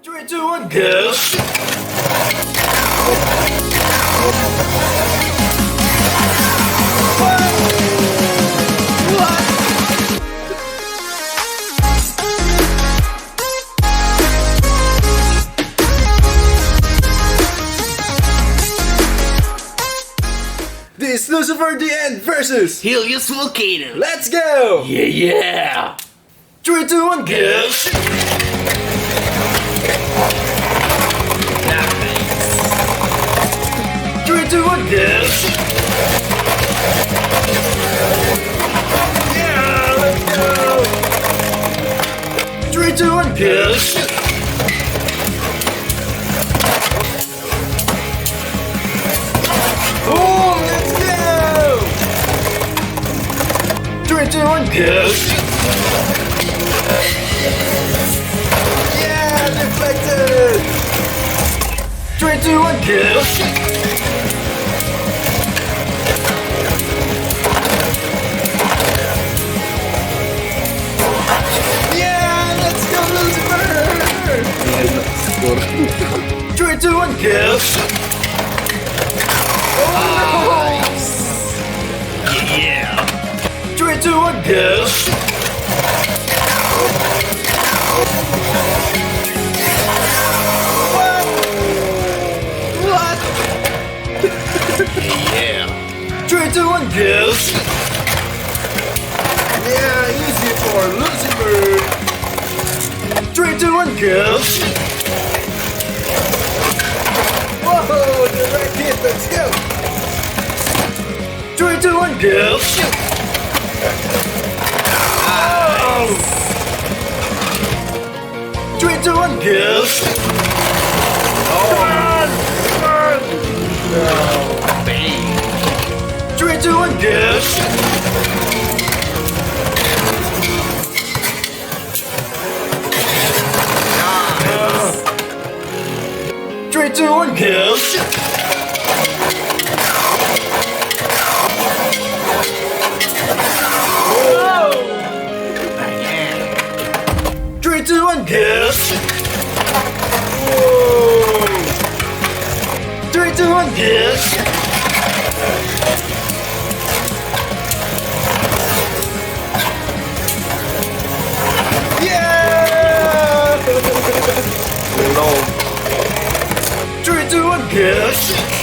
3, 2, 1, go! This is lucifertheend versus HELIOS VOLCANO. Let's go! Yeah! 3, 2, 1, go! Nice. 3, 2, 1, go! Yeah, let's go! 3, 2, 1, go! Oh, let's go! 3, 2, 1, go! Yeah, deflected! 3, 2, 1, go! 3, 2, 1, go! Oh, Yeah! 3, 2, 1, go! What? Yeah! 3, 2, 1, go! Yeah, easy for Lucifer! 3, 2, 1, go! Whoa, the right hit, let's go! 3, 2, 1, go! Oh! 3, 2, 1, go! Come on! Come on! No. Bang! 3, 2, 1, go! 3, 2, 1, go! Whoa! 3, 2, 1, go! Whoa! 3, 2, 1, go! Yeah! 3, 2, 1, go!